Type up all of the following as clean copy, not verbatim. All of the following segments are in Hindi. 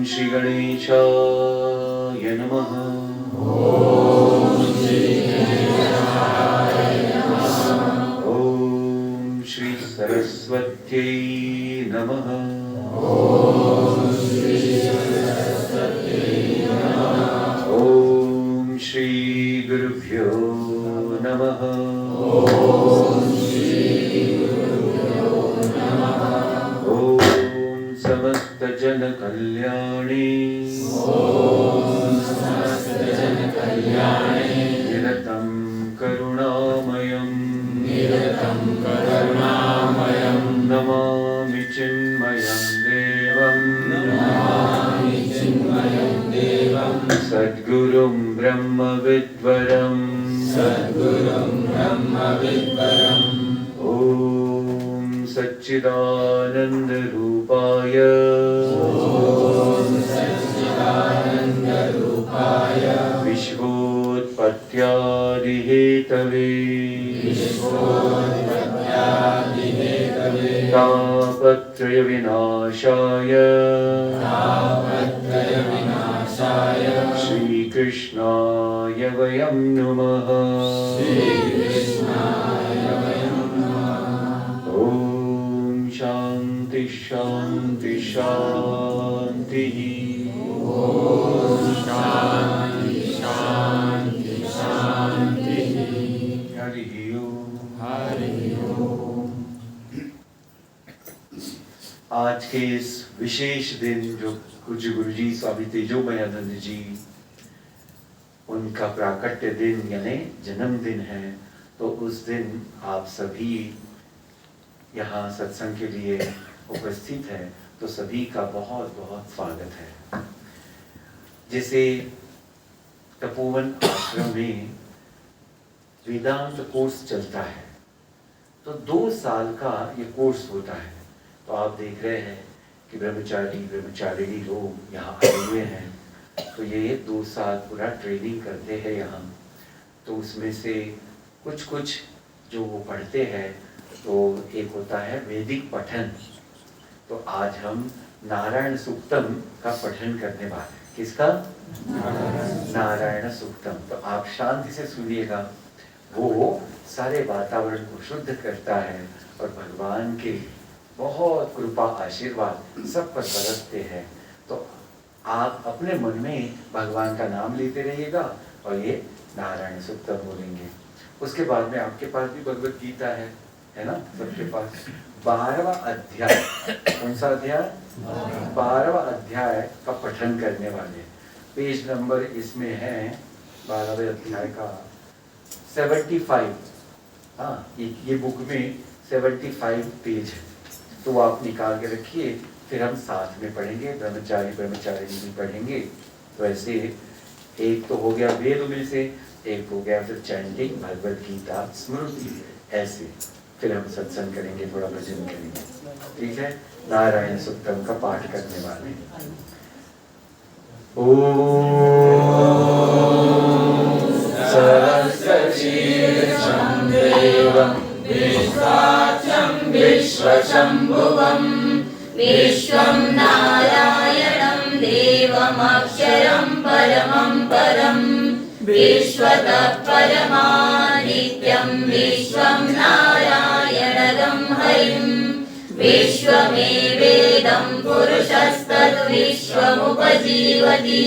श्री गणेशाय नमः। ओम श्री सरस्वत्यै नमः। ओम श्री गुरुभ्यो नमः। समस्त जन कल्याणे निरतं करुणामयं नमामि चिन्मयं देवं सद्गुरुं ब्रह्मविद्वरं ॐ सच्चिदानंद रूपाय विश्वोत्पत्त्यादिहेतवे तापत्रय विनाशाय श्रीकृष्णाय वयं नुमः। शांति शांति शांति। शांति शांति शांति। हरि ओम हरि ओम। आज के इस विशेष दिन जो पूज्य गुरुजी स्वामी तेजोमयानंद जी उनका प्राकट्य दिन यानी जन्मदिन है, तो उस दिन आप सभी यहाँ सत्संग के लिए उपस्थित है, तो सभी का बहुत बहुत स्वागत है। जैसे तपोवन आश्रम में वेदांत कोर्स चलता है, तो 2 साल का ये कोर्स होता है। तो आप देख रहे हैं कि ब्रह्मचारिणी लोग यहाँ आए हुए हैं, तो ये 2 साल पूरा ट्रेनिंग करते हैं यहाँ। तो उसमें से कुछ जो वो पढ़ते हैं, तो एक होता है वैदिक पठन। तो आज हम नारायण सूक्तम का पठन करने वाले हैं। किसका? नारायण सूक्तम। तो आप शांति से सुनिएगा। वो सारे वातावरण को शुद्ध करता है और भगवान के बहुत कृपा आशीर्वाद सब पर बरसते हैं। तो आप अपने मन में भगवान का नाम लेते रहिएगा और ये नारायण सूक्तम बोलेंगे। उसके बाद में आपके पास भी भगवत गीता है ना, सबके पास 12वां अध्याय। कौन सा अध्याय? 12वां अध्याय का पठन करने वाले। पेज नंबर इसमें है 12वें अध्याय का 75। हाँ, ये बुक में 75 पेज है, तो आप निकाल के रखिए, फिर हम साथ में पढ़ेंगे। ब्रह्मचारिणी भी पढ़ेंगे। तो ऐसे एक तो हो गया वेद में से, एक हो गया फिर चैंटिंग, भगवत गीता, स्मृति, ऐसे फिर हम सत्संग करेंगे, थोड़ा भजन करेंगे। ठीक है? नारायण सूक्तम का पाठ करने वाले। ओम सरस्वतीर्षं देवं विश्वाचं विश्वशंभुवं विश्वं नारायणं देवमक्षरं परमं परं विश्वतः परमादित्यं विश्वं नारायणगं हरिं विश्वमेवेदं पुरुषस्तद्विश्वमुपजीवति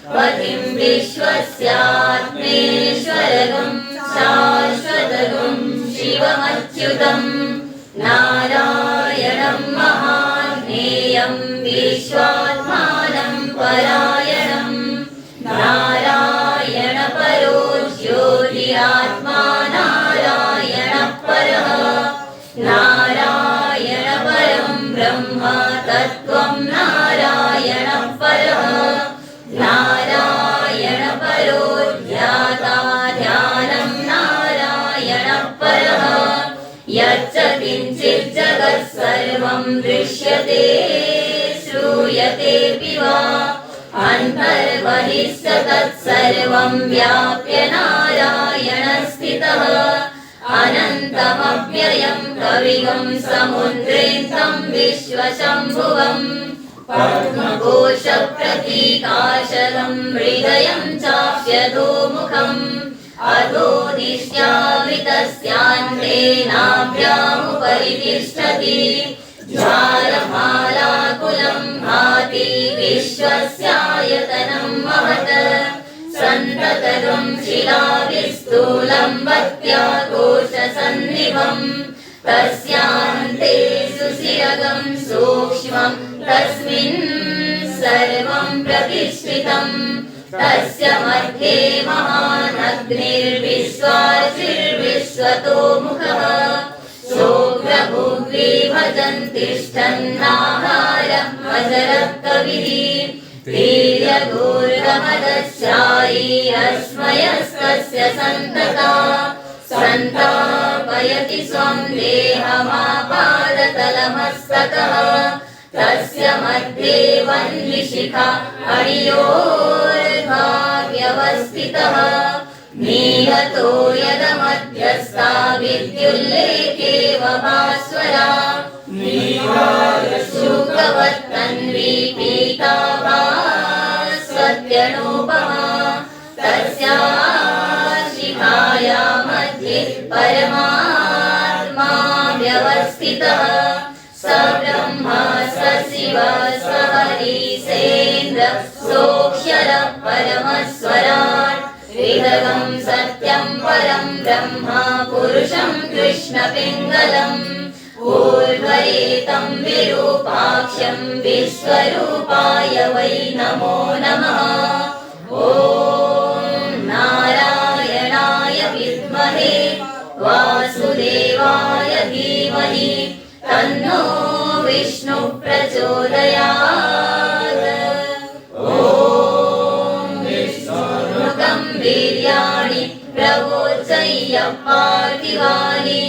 पतिं विश्वस्यात्मेश्वरगं शाश्वतगं शिवमच्युतं नारायणं महाज्ञेयं विश्वात्मानं परायणं नारायण परो ज्योतिरात्मा नारायण परः नारायण परं ब्रह्म तत्त्वं नारायण परः नारायण परो ध्याता ध्यानं नारायण परः यच्च किञ्चित् जगत् सर्वं दृश्यते श्रूयतेऽपि वा अन्तर्बहिश्च तत्सर्वं व्याप्य नारायण स्थितः अनन्तमव्ययं कविगं समुद्रेन्तं विश्वशम्भुवं पद्मघोष प्रतीकाशरं हृदयं चाप्यधोमुखम् अधोदिष्ट्यावृतस्यान्ते नाभ्यामुपरि तिष्ठति ज्वालमालाकुलं भाति विश्वस्यायतनं महत् सन्ततं शिलाविस्थूलं वत्याकोशसन्निभम् तस्यान्ते सुशिरगं सूक्ष्मं तस्मिन् सर्वं प्रतिष्ठितम् तस्य मध्ये महानग्निर्विश्वाचिर्विश्वतो मुखः सोऽग्रभुग्वी भजन् तिष्ठन्नाहारं भजरः कविः वीर्यगोर्गमदस्यायी अस्मयस्तस्य सन्तता सन्तापयति स्वं देहमापादतलमस्तकः तस्य मध्ये वह्निशिखा अणियोर्धा व्यवस्थितः नीलतो यदमध्यस्था विद्युल्लेखेव भास्वरा नीलाशुकवत्तन्वी पीताभास्वत्यनुपमा तस्या शिखाया मध्ये परमात्मा व्यवस्थितः स ब्रह्मा स शिव स हरिसेन्द्र सोऽक्षरः परमस्वराट् हृदयं सत्यं परं ब्रह्म पुरुषं कृष्णपिङ्गलम् ऊर्ध्वरेतं विरूपाक्षं विश्वरूपाय वै नमो नमः ॐ नारायणाय विद्महे वासुदेवाय धीमहि तन्नो विष्णु प्रचोदयात् ॐ विष्णुमुखं वीर्याणि प्रवोचय्य पार्थिवानि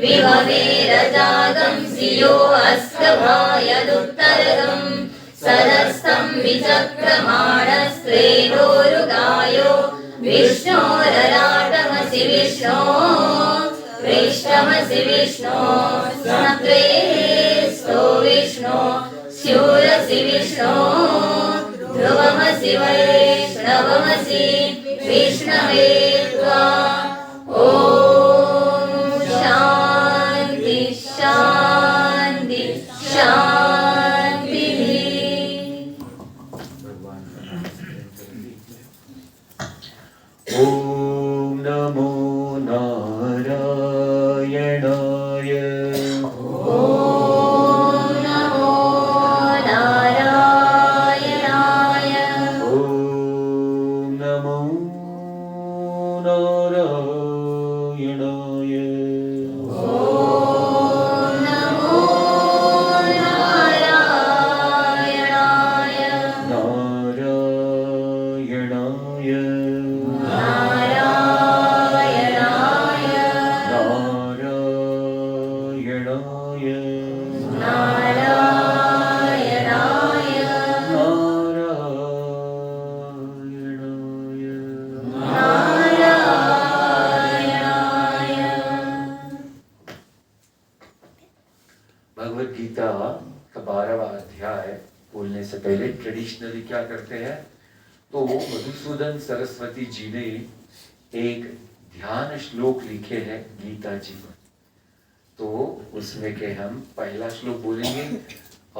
विभवेरजागं सियो अस्कभायदुत्तरगम् सदस्तं विचक्रमाणस्त्रेणोरुगायो विष्णोरराटमसि विष्णो पृष्ठमसि विष्णो स्नप्रेस्तो विष्णो स्यूरसि विष्णो ध्रुवमसि वैष्णवमसि विष्णवे त्वा ॐ शान्ति शान्ति शान्तिः। ॐ नमो नारायणाय ॐ नमो नारायणाय ॐ नमो नारायणाय ॐ नमो नारायणाय नारायणाय नारायणाय नारायणाय नारायणाय नारायणाय। भगवत गीता का 12वां अध्याय बोलने से पहले ट्रेडिशनली क्या करते हैं, तो मधुसूदन सरस्वती जी ने एक ध्यान श्लोक लिखे हैं गीता जी में, तो उसमें के हम पहला श्लोक बोलेंगे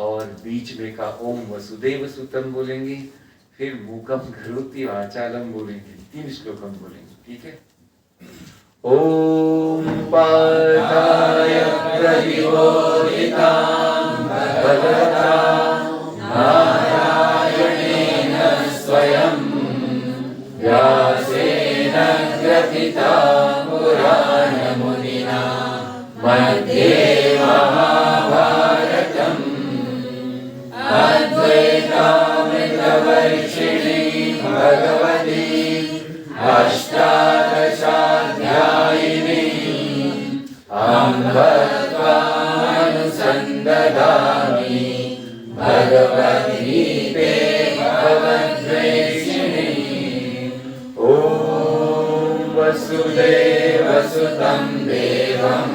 और बीच में का ओम वसुदेव सुतम बोलेंगे, फिर मूकम करोति वाचालम बोलेंगे, 3 श्लोक हम बोलेंगे, ठीक है। ओम पार्थाय प्रतिबोधितां भगवता नारायणेन स्वयं व्यासेन ग्रथितां पुराणमुनिना मध्ये महाभारतम् अद्वैतामृतवर्षिणी भगवती अष्टादशाध्यायिनी अम्ब त्वामनुसन्दधामि भगवद्गीते भवद्वेषिणी ॐ वसुदेवसुतं देवं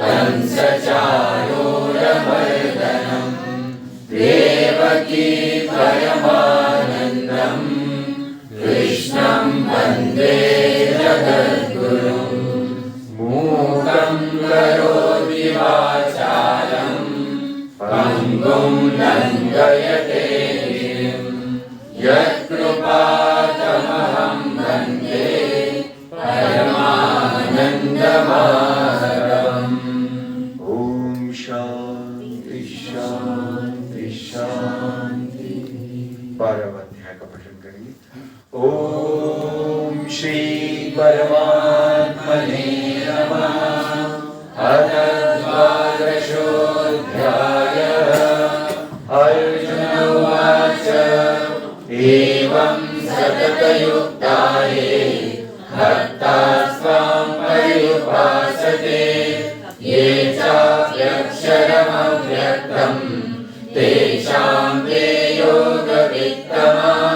कंसचारूरमर्दनं देवकी परमानन्दम् कृष्णं वन्दे जगद्गुरुम् मूकं करोति वाचालं पङ्गुं लङ्घयते गिरिं यत्कृपातमहं वन्दे परमानन्दमाधवम्। ओम शांति शांति शांति। 12वां अध्याय का पठन करेंगे। ओम श्री परमात्मने नमः। अथ द्वादशोऽध्यायः। अर्जुन उवाच एवं सततयुक्ताये भक्तास्त्वां पर्युपासते ये चाप्यक्षरमव्यक्तं तेषां ते योगवित्तमाः।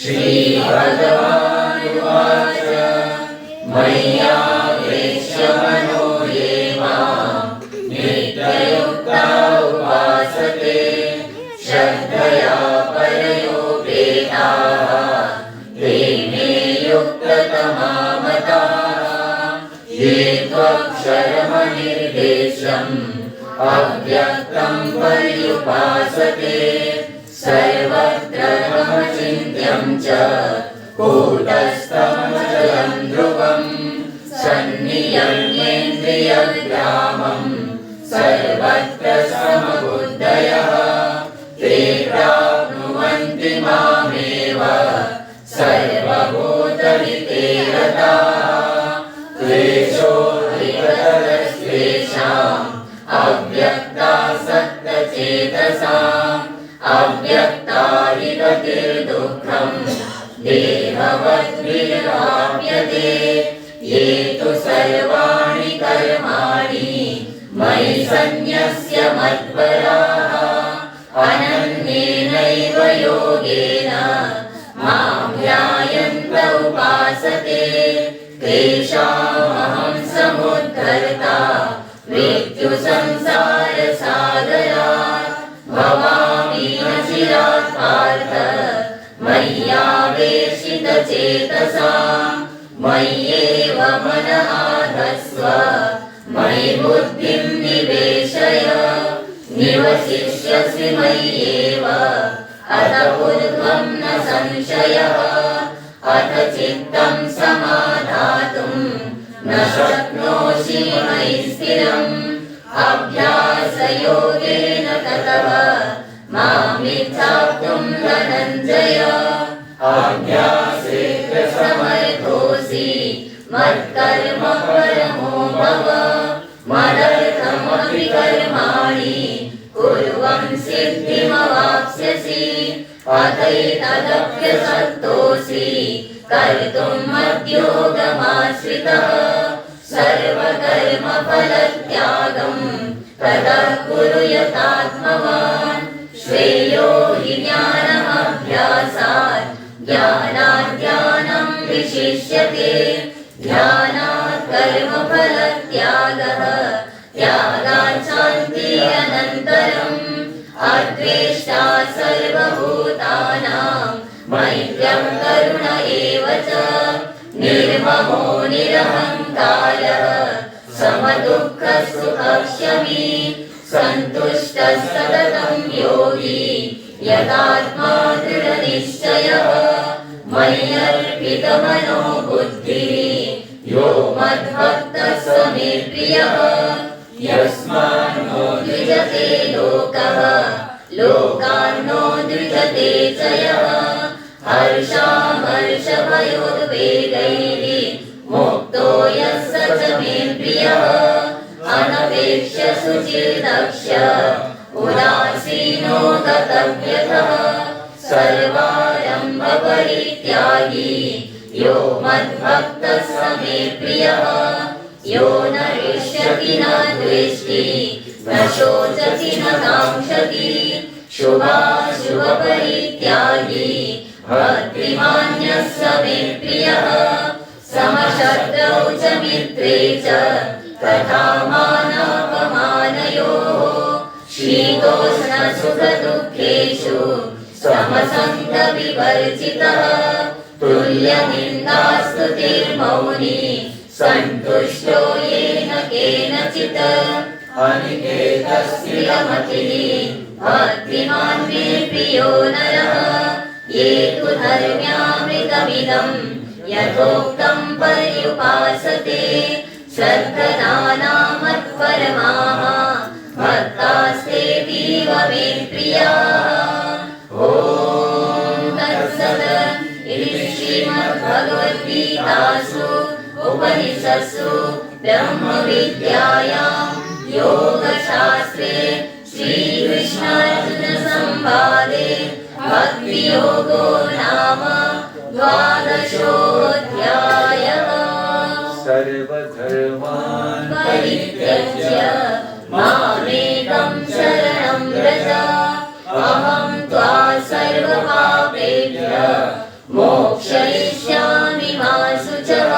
श्रीभगवानुवाच मय्यावेश्य मनो ये मां नित्ययुक्ता उपासते श्रद्धया परयोपेताः ते मे युक्ततमा मताः। ये त्वक्षरमनिर्देशम् अव्यक्तं पर्युपासते सर्वत्र ममचिन्त्यं च कूटस्थमचलं ध्रुवम् सन्नियम्येन्द्रियग्रामं सर्वत्र समबुद्धयः ते प्राप्नुवन्ति मामेव सर्वभूतहिते रताः। क्लेशोऽधिकतरस्तेषाम् अव्यक्तासक्तचेतसाम् अव्यक्ता हि गतिर्दुःखम् देहवद्भिर्वाप्यते। ये तु सर्वाणि कर्माणि मयि सन्न्यस्य मत्पराः अनन्येनैव योगेन मां ध्यायन्त उपासते तेषामहं समुद्धर्ता मृत्युसंसारसागरात्। भवामि न चिरात् पार्थ मय्यावेशितचेतसाम् मय्येव मनः धत्स्व मयि बुद्धिं निवेशय निवसिष्यसि मय्येव अत ऊर्ध्वं न संशयः। अथ चित्तं समाधातुं न शक्नोषि मयि स्थिरम् अभ्यासयोगेन ततः मामिच्छाप्तुं धनञ्जय। अभ्यासेन समर्थोऽसि मत्कर्म परमो भव मदर्थमपि कर्माणि कुर्वन् सिद्धिमवाप्स्यसि। अथैतदप्यसक्तोऽसि कर्तुं मद्योगमाश्रितः सर्वकर्मफलत्यागं ततः कुरु यथात्मवान्। श्रेयो हि ज्ञानमभ्यासात् ज्ञानात् ज्ञानं विशिष्यते ध्यानात् कर्मफलत्यागः त्यागात् शान्तिः अनन्तरम्। अद्वेष्टा सर्वभूतानां मैत्रं करुण एव च निर्ममो निरहङ्कारः समदुःखसुखक्षमी सन्तुष्टः सततं योगी यतात्मा दृढनिश्चयः। मय्यर्पितमनो बुद्धिः यो मद्भक्तः स मे प्रियः। यस्मान्नो द्विजते लोकः लोकान्नो द्विजते च यः। हर्षामर्षभयोद्वेगैः मुक्तो यः स च मे प्रियः। अनपेक्ष्य शुचिर्दक्ष उदासीनो गतव्यथः सर्वारम्भपरित्यागी यो मद्भक्तः स मे प्रियः। यो न हृष्यति न द्वेष्टि न शोचति न काङ्क्षति शुभाशुभपरित्यागी भक्तिमान्यः स मे प्रियः। समशत्रौ च मित्रे च तथा मानापमानयोः शीतोष्णसुखदुःखेषु समसङ्गविवर्जितः तुल्यनिन्दास्तुतिर्मौनी सन्तुष्टो येन केनचित् अनिकेतस्थिरमतिः भक्तिमान् मे प्रियो नरः ये तु धर्म्यामृतमिदं यथोक्तं पर्युपासते श्रद्धदानामत्परमाः भक्तास्तेतीव मे प्रियाः। ॐ तत्सत् इति श्रीमद्भगवद्गीतासु उपनिषत्सु ब्रह्मविद्यायां योगशास्त्रे श्रीकृष्णार्जुनसंवादे भक्तियोगो नाम द्वादशोऽध्यायः। सर्वधर्मान् परित्यज्य मामेकं शरणं व्रज अहं त्वा सर्वपापेभ्यः मोक्षयिष्यामि मा शुचः।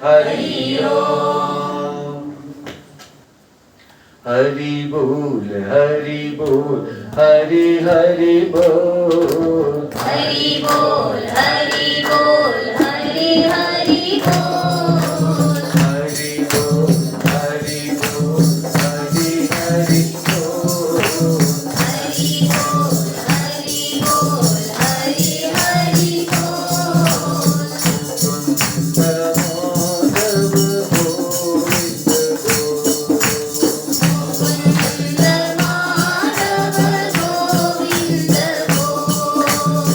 हरि ओम्। हरि बोल हरि बोल हरि हरि बोल हरि बोल हरि बोल हरि हरि बोल हरि बोल हरि बोल हरि हरि बोल हरि बोल हरि बोल हरि हरि बोल। माधव गोविंद बोल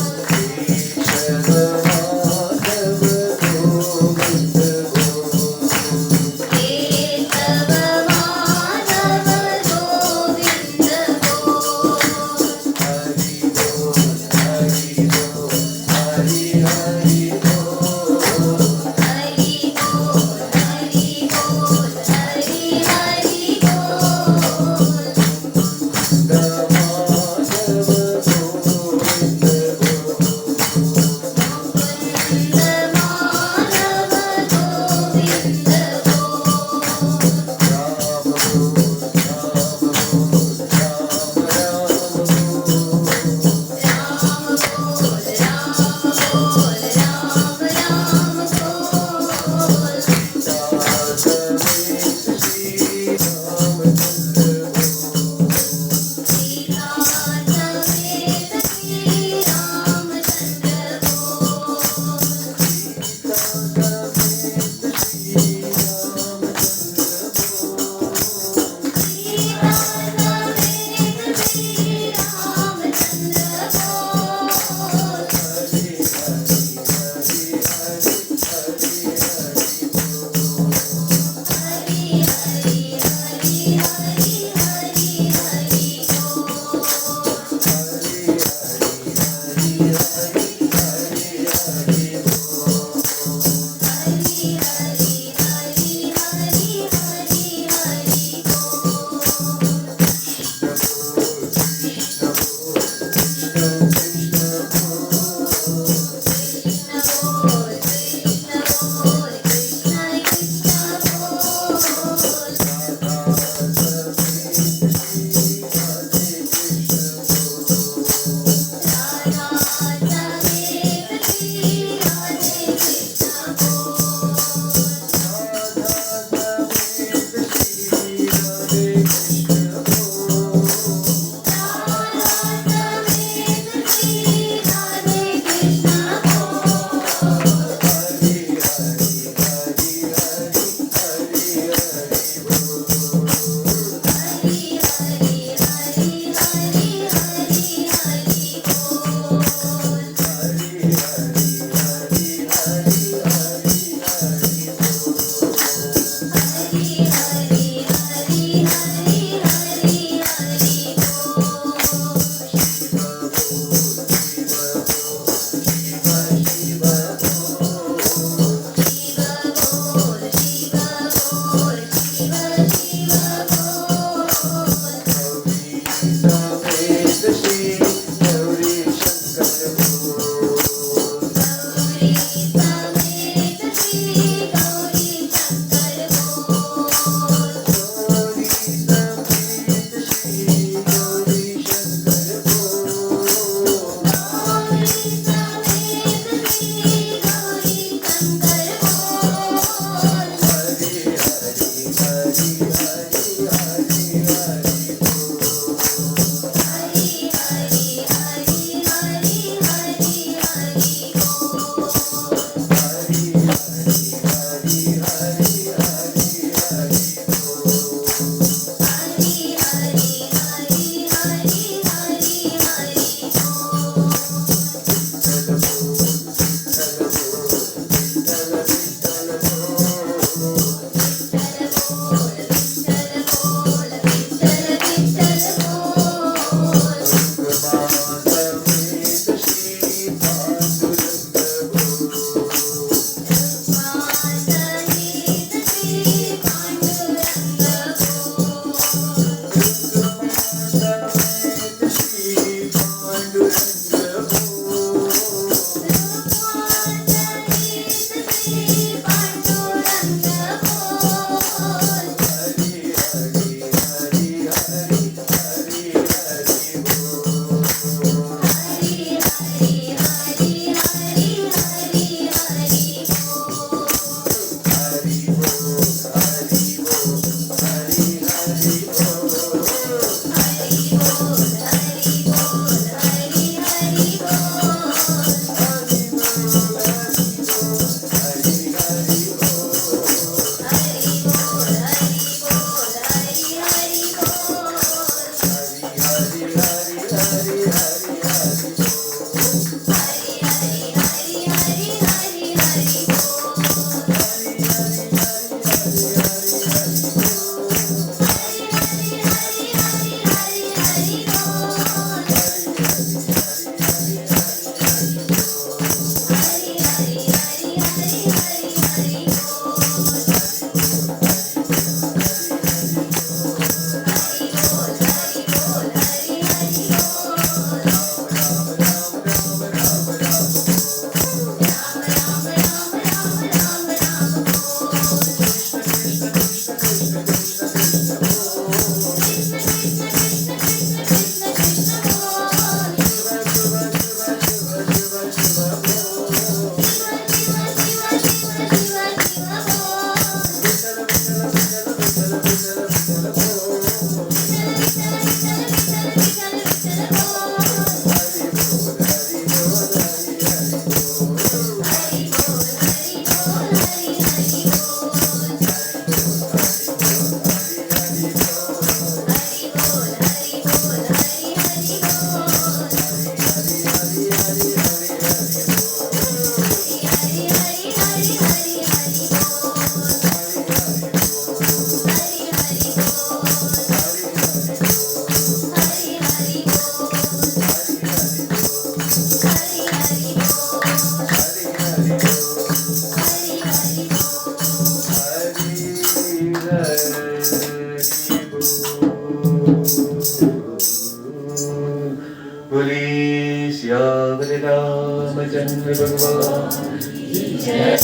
बोले श्याम रामचंद्र भगवान की जय,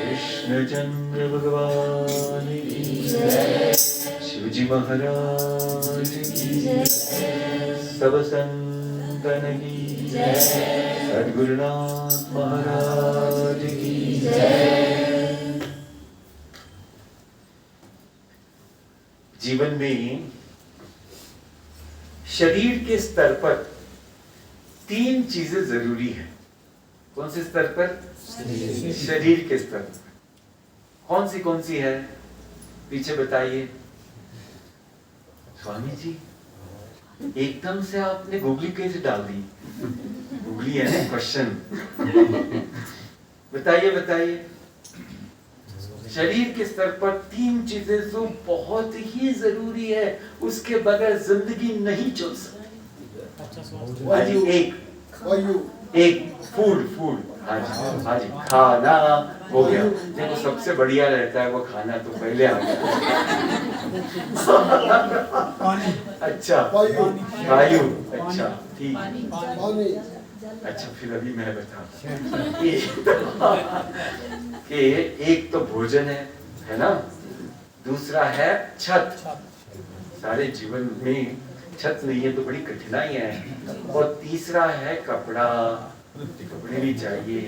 कृष्णचंद्र भगवान की जय, शिवजी महाराज की जय, सब संतन की जय, सद्गुरुनाथ महाराज की जय। जीवन में शरीर के स्तर पर 3 चीजें जरूरी है। कौन से स्तर पर? शरीर के स्तर पर। कौन सी है? पीछे बताइए। स्वामी जी एकदम से आपने गूगली कैसे डाल दी? गूगली है ना क्वेश्चन। बताइए। शरीर के स्तर पर 3 चीजें जो बहुत ही जरूरी है, उसके बगैर जिंदगी नहीं चल सकती। एक फूड हाँ जी खाना हो गया। देखो सबसे बढ़िया रहता है वो खाना, तो पहले आ गया। अच्छा वायु, अच्छा ठीक। अच्छा फिर अभी मैं बता कि एक तो भोजन है ना, दूसरा है छत। सारे जीवन में छत नहीं है तो बड़ी कठिनाई है। और तीसरा है कपड़ा भी चाहिए।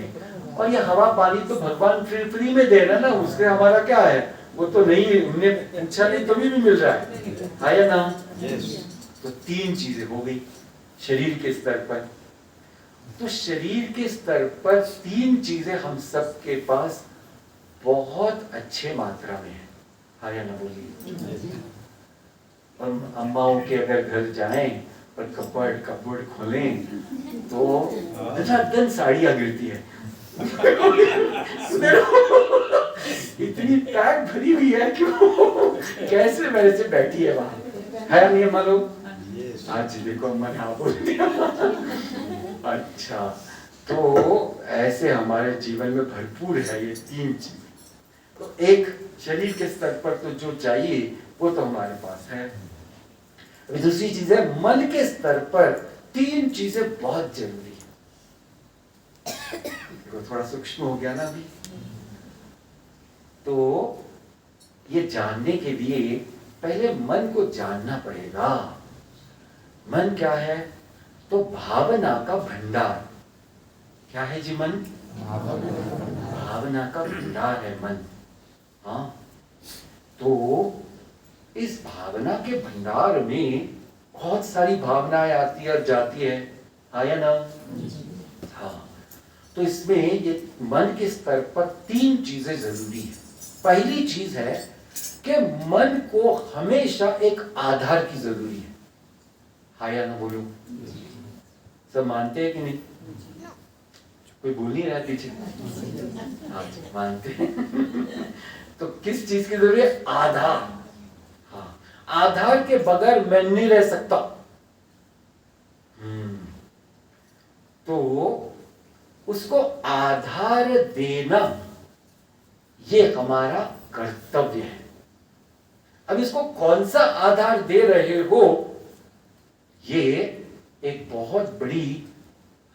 और ये हवा पानी तो भगवान फ्री में दे रहा ना, उससे हमारा क्या है? वो तो नहीं, हमने पूछा नहीं तो भी मिल रहा है या ना? तो 3 चीजें हो गई शरीर के स्तर पर। तो शरीर के स्तर पर 3 चीजें हम सबके पास बहुत अच्छे मात्रा में है। हाँ या ना बोलिए। हम अम्माओं के अगर घर जाएं और कपबोर्ड खोलें तो धन साड़ियां गिरती है। इतनी पैक भरी हुई है कि कैसे वैसे बैठी है वहां, है नहीं मालूम? आज देखो अम्मा ने आप बोल दिया। अच्छा, तो ऐसे हमारे जीवन में भरपूर है ये 3 चीज। तो एक शरीर के स्तर पर तो जो चाहिए वो तो हमारे पास है। अभी दूसरी चीज है मन के स्तर पर 3 चीजें बहुत जरूरी है। देखो थोड़ा सूक्ष्म हो गया ना अभी। तो ये जानने के लिए पहले मन को जानना पड़ेगा। मन क्या है? तो भावना का भंडार। क्या है जी मन? भावना का भंडार है मन। हाँ, तो इस भावना के भंडार में बहुत सारी भावनाएं आती है और जाती है, हाँ या ना? हाँ, तो इसमें ये मन के स्तर पर 3 चीजें जरूरी है। पहली चीज है कि मन को हमेशा एक आधार की जरूरी है। हाँ या ना बोलो? सब मानते हैं कि नहीं? कोई बोल नहीं रहा पीछे? हाँ मानते हैं। तो किस चीज की जरूरत है? आधार। हाँ, आधार के बगैर मैं नहीं रह सकता। तो उसको आधार देना ये हमारा कर्तव्य है। अब इसको कौन सा आधार दे रहे हो, ये एक बहुत बड़ी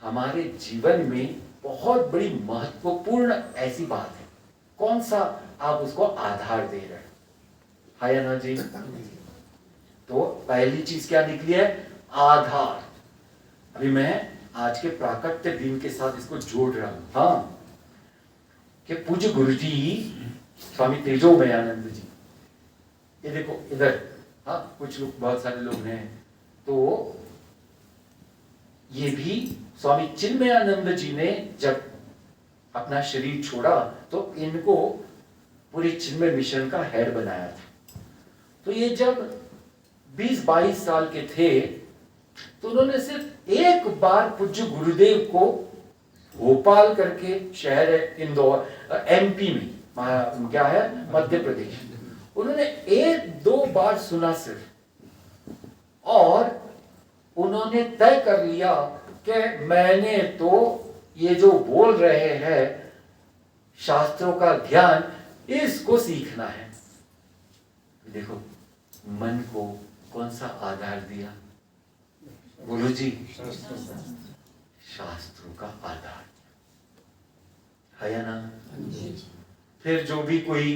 हमारे जीवन में बहुत बड़ी महत्वपूर्ण ऐसी बात है। कौन सा आप उसको आधार दे रहे हो? है ना जी? तो पहली चीज क्या निकली है? आधार। अभी मैं आज के प्राकट्य दिन के साथ इसको जोड़ रहा हूं। हाँ, कि पूज्य गुरु जी स्वामी तेजोमयानंद जी, ये देखो इधर, हाँ कुछ लोग, बहुत सारे लोग हैं, तो ये भी स्वामी चिन्मयानंद जी ने जब अपना शरीर छोड़ा तो इनको पूरी चिन्मय मिशन का हेड बनाया था। तो ये जब 20-22 साल के थे तो उन्होंने सिर्फ एक बार पूज्य गुरुदेव को भोपाल करके शहर है इंदौर, एमपी में, क्या है, मध्य प्रदेश, उन्होंने 1-2 बार सुना सिर्फ, और उन्होंने तय कर लिया कि मैंने तो ये जो बोल रहे हैं शास्त्रों का ज्ञान, इसको सीखना है। देखो मन को कौन सा आधार दिया गुरु जी? शास्त्रों का आधार है ना? फिर जो भी कोई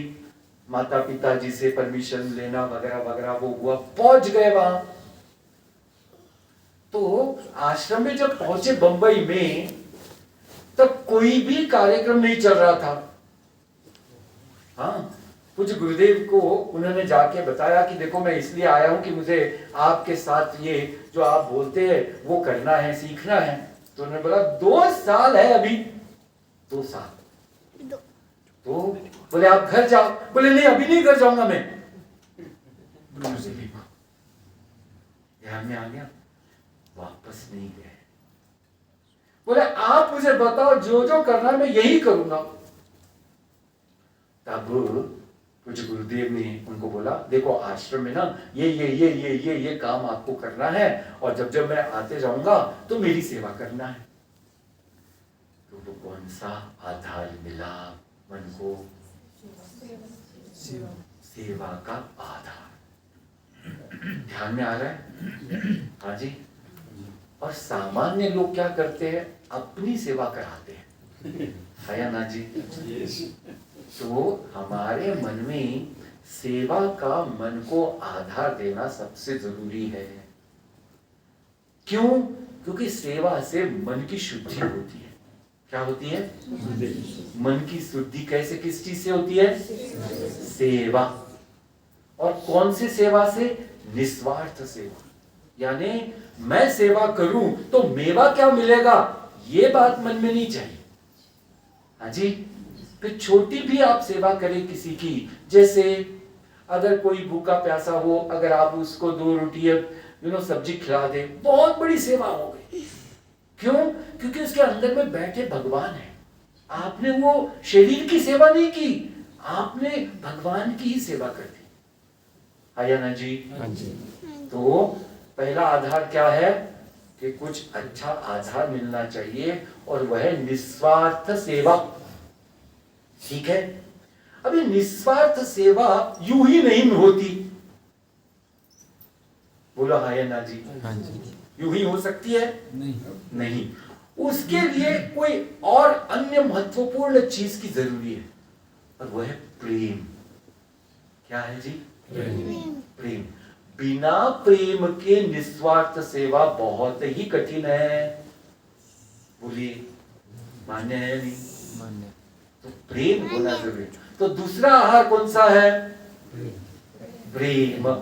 माता पिता जी से परमिशन लेना वगैरह वगैरह वो हुआ, पहुंच गए वहां। तो आश्रम में जब पहुंचे बंबई में, तब कोई भी कार्यक्रम नहीं चल रहा था। हाँ, कुछ गुरुदेव को उन्होंने जाके बताया कि देखो मैं इसलिए आया हूं कि मुझे आपके साथ ये जो आप बोलते हैं वो करना है, सीखना है। तो उन्होंने बोला 2 साल है अभी, 2 साल। तो बोले आप घर जाओ। बोले नहीं अभी नहीं घर जाऊंगा मैं। ध्यान में आ गया, वापस नहीं गए। बोले आप मुझे बताओ जो जो करना मैं यही करूंगा। तब कुछ गुरुदेव ने उनको बोला देखो आश्रम में ना ये काम आपको करना है, और जब जब मैं आते जाऊंगा तो मेरी सेवा करना है। तो वो कौन सा आधार मिला मन को? सेवा का आधार। ध्यान में आ रहा है? हाँ जी। और सामान्य लोग क्या करते हैं? अपनी सेवा कराते हैं, है या ना जी? तो हमारे मन में सेवा का मन को आधार देना सबसे जरूरी है। क्यों? क्योंकि सेवा से मन की शुद्धि होती है। क्या होती है? मन की शुद्धि कैसे, किस चीज से होती है? सेवा। और कौन सी सेवा से? निस्वार्थ सेवा। यानी मैं सेवा करूं तो मेवा क्या मिलेगा, ये बात मन में नहीं चाहिए। हाँ जी। फिर छोटी भी आप सेवा करें किसी की, जैसे अगर कोई भूखा प्यासा हो, अगर आप उसको 2 रोटी सब्जी खिला दे, बहुत बड़ी सेवा हो गई। क्यों? क्योंकि उसके अंदर में बैठे भगवान है। आपने वो शरीर की सेवा नहीं की, आपने भगवान की ही सेवा कर दी। आया ना जी? हाँ जी। तो पहला आधार क्या है कि कुछ अच्छा आधार मिलना चाहिए, और वह निस्वार्थ सेवा। ठीक है? अभी निस्वार्थ सेवा यूं ही नहीं होती। बोलो हाँ या ना जी? हाँ जी। यूं ही हो सकती है? नहीं। उसके लिए कोई और अन्य महत्वपूर्ण चीज की जरूरी है, और वह है प्रेम। क्या है जी? प्रेम। बिना प्रेम के निस्वार्थ सेवा बहुत ही कठिन है। बोलिए मान्य है या नहीं? मान्य। तो प्रेम होना जरूरी है। तो दूसरा आहार कौन सा है? प्रेम।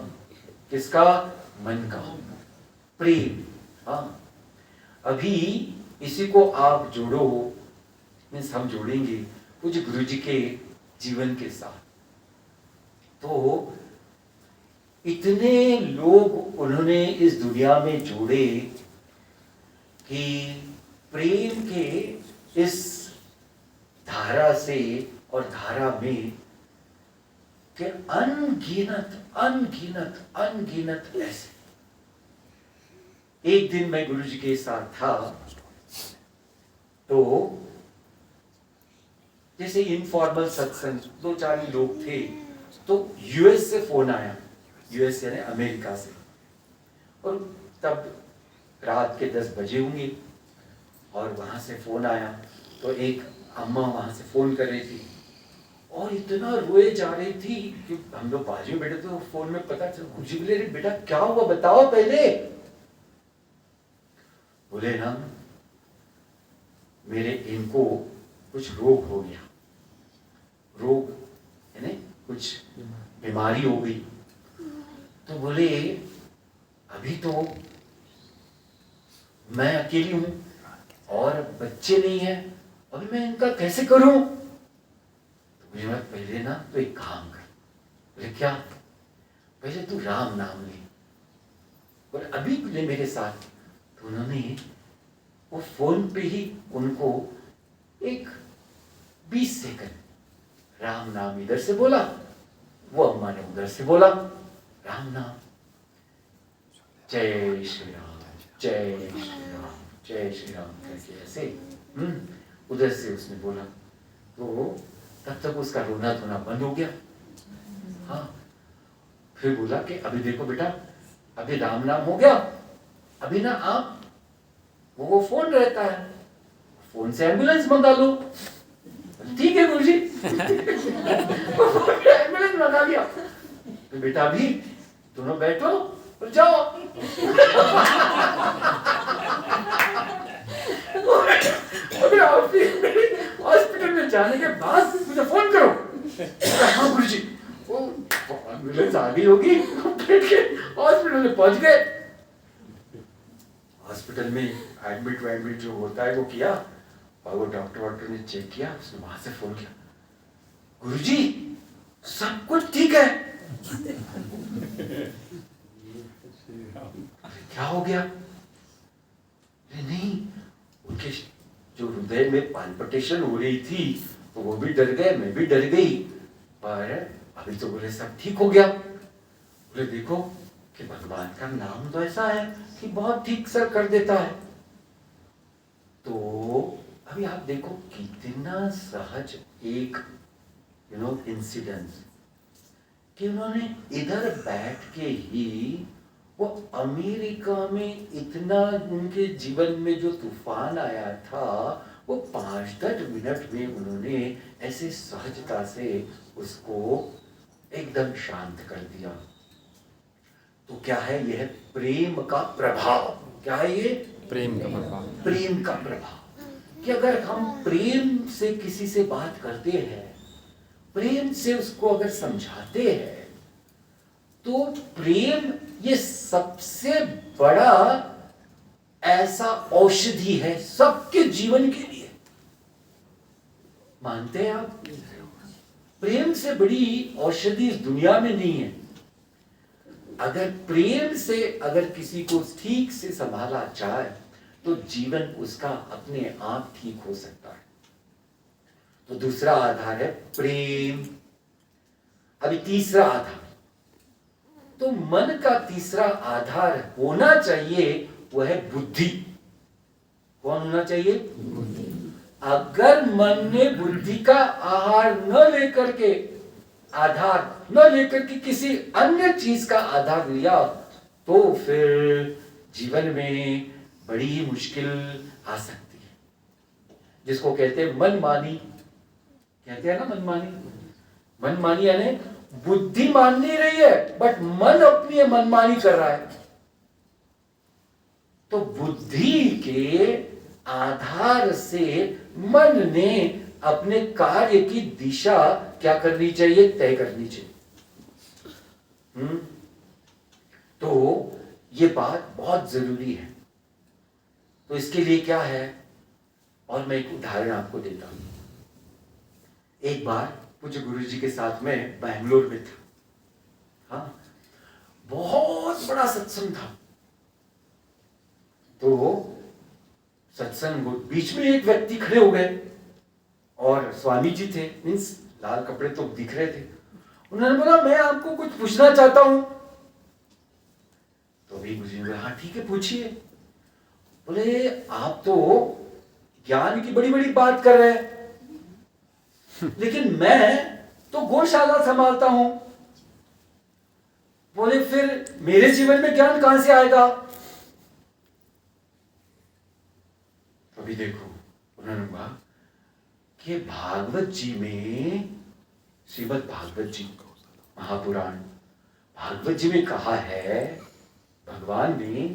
किसका? मन का प्रेम। हाँ, अभी इसी को आप जोड़ो, मीन्स हम जोड़ेंगे कुछ गुरु जी के जीवन के साथ। तो इतने लोग उन्होंने इस दुनिया में जोड़े कि प्रेम के इस धारा से और धारा में कि अनगिनत अनगिनत अनगिनत ऐसे। एक दिन मैं गुरुजी के साथ था, तो जैसे इनफॉर्मल सत्संग, 2-4 ही लोग थे, तो यूएस से फोन आया, यूएस यानी अमेरिका से, और तब रात के 10 बजे होंगे, और वहां से फोन आया। तो एक अम्मा वहां से फोन कर रही थी और इतना रोए जा रही थी कि हम लोग बाजू में बैठे, तो फोन में पता चला, गुरुजी बोले रे बेटा क्या हुआ बताओ पहले। बोले ना मेरे इनको कुछ रोग हो गया, रोग यानी कुछ बीमारी हो गई। तो बोले अभी तो मैं अकेली हूं और बच्चे नहीं है, अभी मैं इनका कैसे करूं। तो मुझे मैं पहले ना तो एक काम कर। बोले क्या। पहले तू राम नाम ले, और अभी ले मेरे साथ। तो उन्होंने वो फोन पे ही उनको एक 20 सेकंड राम नाम इधर से बोला, वो अम्मा ने उधर से बोला राम नाम, जय श्री राम जय श्री राम जय श्री राम करके ऐसे उधर से उसने बोला। तो तब तक उसका रोना धोना बंद हो गया। हाँ, फिर बोला कि अभी देखो बेटा, अभी राम नाम हो गया, अभी ना आप वो फोन रहता है, फोन से एम्बुलेंस मंगा लो। ठीक है गुरुजी। एम्बुलेंस मंगा लिया। तो बेटा अभी दोनों बैठो और जाओ। हॉस्पिटल में जाने के बाद मुझे फोन करो। हाँ गुरुजी। वो एम्बुलेंस आ गई होगी, बैठ के हॉस्पिटल में पहुंच गए। हॉस्पिटल में एडमिट जो होता है वो किया, और वो डॉक्टर ने चेक किया। उसने वहां से फोन किया, गुरुजी सब कुछ ठीक है। क्या हो गया। नहीं, उनके जो हृदय में पाल्पिटेशन हो रही थी तो वो भी डर गए, मैं भी डर गई, पर अभी तो बोले सब ठीक हो गया। बोले देखो कि भगवान का नाम तो ऐसा है कि बहुत ठीक सर कर देता है। तो अभी आप देखो कितना सहज एक इंसिडेंस कि उन्होंने इधर बैठ के ही वो अमेरिका में इतना उनके जीवन में जो तूफान आया था वो 5-10 मिनट में उन्होंने ऐसे सहजता से उसको एकदम शांत कर दिया। तो क्या है यह प्रेम का प्रभाव। क्या है ये प्रेम का प्रभाव। प्रेम का प्रभाव कि अगर हम प्रेम से किसी से बात करते हैं, प्रेम से उसको अगर समझाते हैं, तो प्रेम ये सबसे बड़ा ऐसा औषधि है सबके जीवन के लिए। मानते हैं आप? प्रेम से बड़ी औषधि इस दुनिया में नहीं है। अगर प्रेम से अगर किसी को ठीक से संभाला जाए तो जीवन उसका अपने आप ठीक हो सकता है। तो दूसरा आधार है प्रेम। अभी तीसरा आधार, तो मन का तीसरा आधार होना चाहिए, वह है बुद्धि। कौन होना चाहिए? बुद्धि। अगर मन ने बुद्धि का आहार न लेकर के आधार न लेकर के किसी अन्य चीज का आधार लिया तो फिर जीवन में बड़ी मुश्किल आ सकती है। जिसको कहते हैं मनमानी, कहते हैं ना मनमानी। मनमानी यानी बुद्धि मान नहीं रही है बट मन अपनी मनमानी कर रहा है। तो बुद्धि के आधार से मन ने अपने कार्य की दिशा क्या करनी चाहिए? तय करनी चाहिए। तो ये बात बहुत जरूरी है। तो इसके लिए क्या है, और मैं एक उदाहरण आपको देता हूं। एक बार पूज्य गुरुजी के साथ में बैंगलोर में था। हाँ, बहुत बड़ा सत्संग था। तो सत्संग बीच में एक व्यक्ति खड़े हो गए और स्वामी जी थे, मीन्स लाल कपड़े तो दिख रहे थे। उन्होंने बोला मैं आपको कुछ पूछना चाहता हूं। तो अभी गुरुजी ने बोला हाँ ठीक है पूछिए। बोले आप तो ज्ञान की बड़ी बड़ी बात कर रहे हैं, लेकिन मैं तो गौशाला संभालता हूं। बोले फिर मेरे जीवन में ज्ञान कहां से आएगा? तो अभी देखो उन्होंने कहा कि भागवत जी में, श्रीमद् भागवत जी महापुराण भागवत जी में कहा है भगवान ने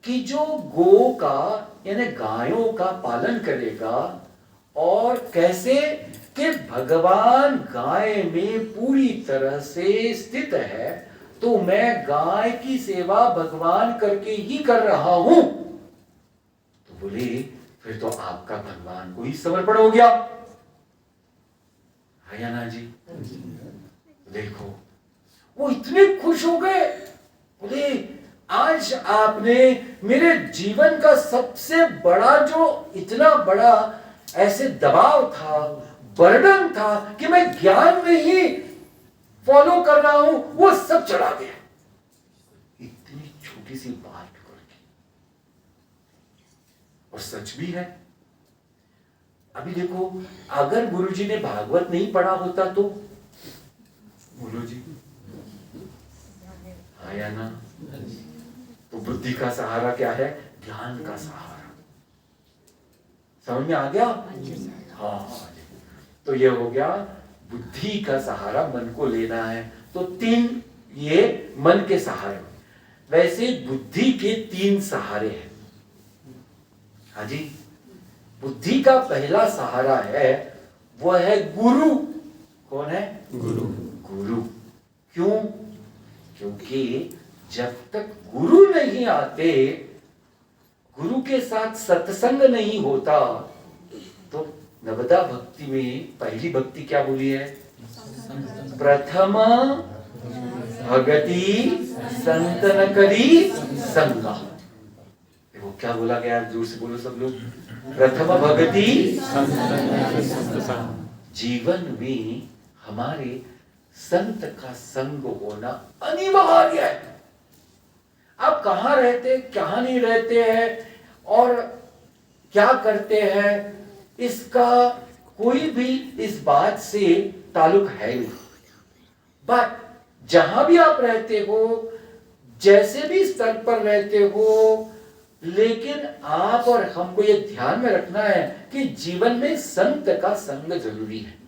कि जो गो का यानी गायों का पालन करेगा, और कैसे कि भगवान गाय में पूरी तरह से स्थित है, तो मैं गाय की सेवा भगवान करके ही कर रहा हूं। तो बोले फिर तो आपका भगवान को ही समर्पण हो गया है या ना जी? देखो वो इतने खुश हो गए। बोले आज आपने मेरे जीवन का सबसे बड़ा जो इतना बड़ा ऐसे दबाव था, बर्डन था कि मैं ज्ञान में ही फॉलो कर रहा हूं, वो सब चढ़ा गया। इतनी छोटी सी बात करके, और सच भी है। अभी देखो अगर गुरुजी ने भागवत नहीं पढ़ा होता तो बोलो जी आया ना, तो बुद्धि का सहारा क्या है? ध्यान का सहारा। समझ में आ गया? हाँ। तो ये हो गया बुद्धि का सहारा, मन को लेना है। तो तीन ये मन के सहारे। वैसे बुद्धि के तीन सहारे हैं। हाँ जी, बुद्धि का पहला सहारा है वो है गुरु। कौन है? गुरु। गुरु क्यों? क्योंकि जब तक गुरु नहीं आते, गुरु के साथ सत्संग नहीं होता, तो नवदा भक्ति में पहली भक्ति क्या बोली है? प्रथम भगति संतन करी संगा। वो क्या बोला गया? जोर से बोलो सब लोग। प्रथम भगति। जीवन में हमारे संत का संग होना अनिवार्य है। आप कहाँ रहते, कहाँ नहीं रहते हैं और क्या करते हैं, इसका कोई भी इस बात से ताल्लुक है नहीं। बट जहां भी आप रहते हो, जैसे भी स्तर पर रहते हो, लेकिन आप और हमको ये ध्यान में रखना है कि जीवन में संत का संग जरूरी है।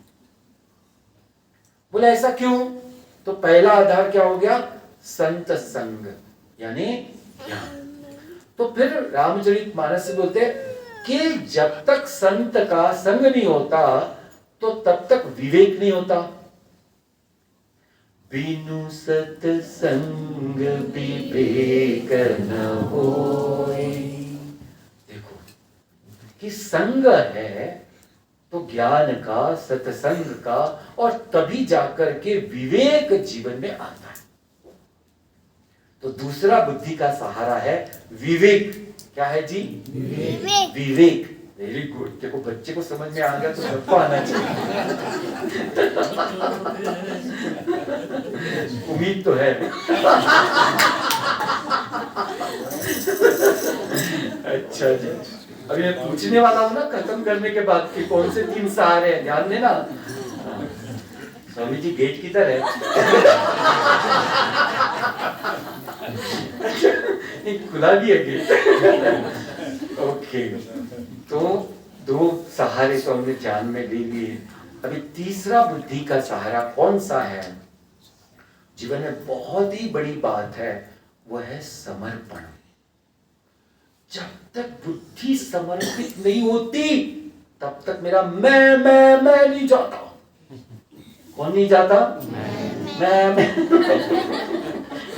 बोले ऐसा क्यों? तो पहला आधार क्या हो गया? संत संग यानी ज्ञान। तो फिर रामचरितमानस से बोलते कि जब तक संत का संग नहीं होता तो तब तक विवेक नहीं होता। बिनु सत्संग विवेक न होए। देखो कि संग है तो ज्ञान का, सत्संग का, और तभी जाकर के विवेक जीवन में आता है। तो दूसरा बुद्धि का सहारा है विवेक। क्या है जी? विवेक। विवेक। Very good. देखो बच्चे को समझ में आ गया तो सबको आना चाहिए। उम्मीद तो है। अच्छा जी, अब ये पूछने वाला हूं ना खत्म करने के बाद कि कौन से तीन सहारे हैं, ध्यान देना। स्वामी जी गेट किधर है? खुला भी है गेट। ओके, तो दो सहारे तो हमने ध्यान में ले लिए। अभी तीसरा बुद्धि का सहारा कौन सा है? जीवन में बहुत ही बड़ी बात है, वो है समर्पण। जब तक बुद्धि समर्पित नहीं होती तब तक मेरा मैं नहीं जाता। कौन नहीं जाता? मैं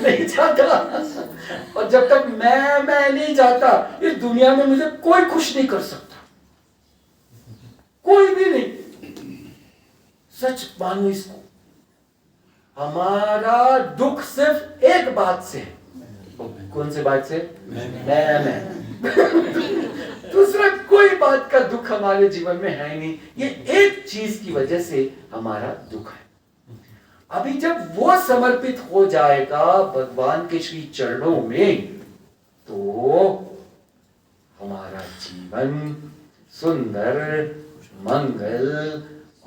नहीं जाता। और जब तक मैं नहीं जाता, इस दुनिया में मुझे कोई खुश नहीं कर सकता, कोई भी नहीं। सच मानो इसको। हमारा दुख सिर्फ एक बात से है। कौन से बात से? मैं। दूसरी का दुख हमारे जीवन में है नहीं, ये एक चीज की वजह से हमारा दुख है। अभी जब वो समर्पित हो जाएगा भगवान के श्री चरणों में, तो हमारा जीवन सुंदर, मंगल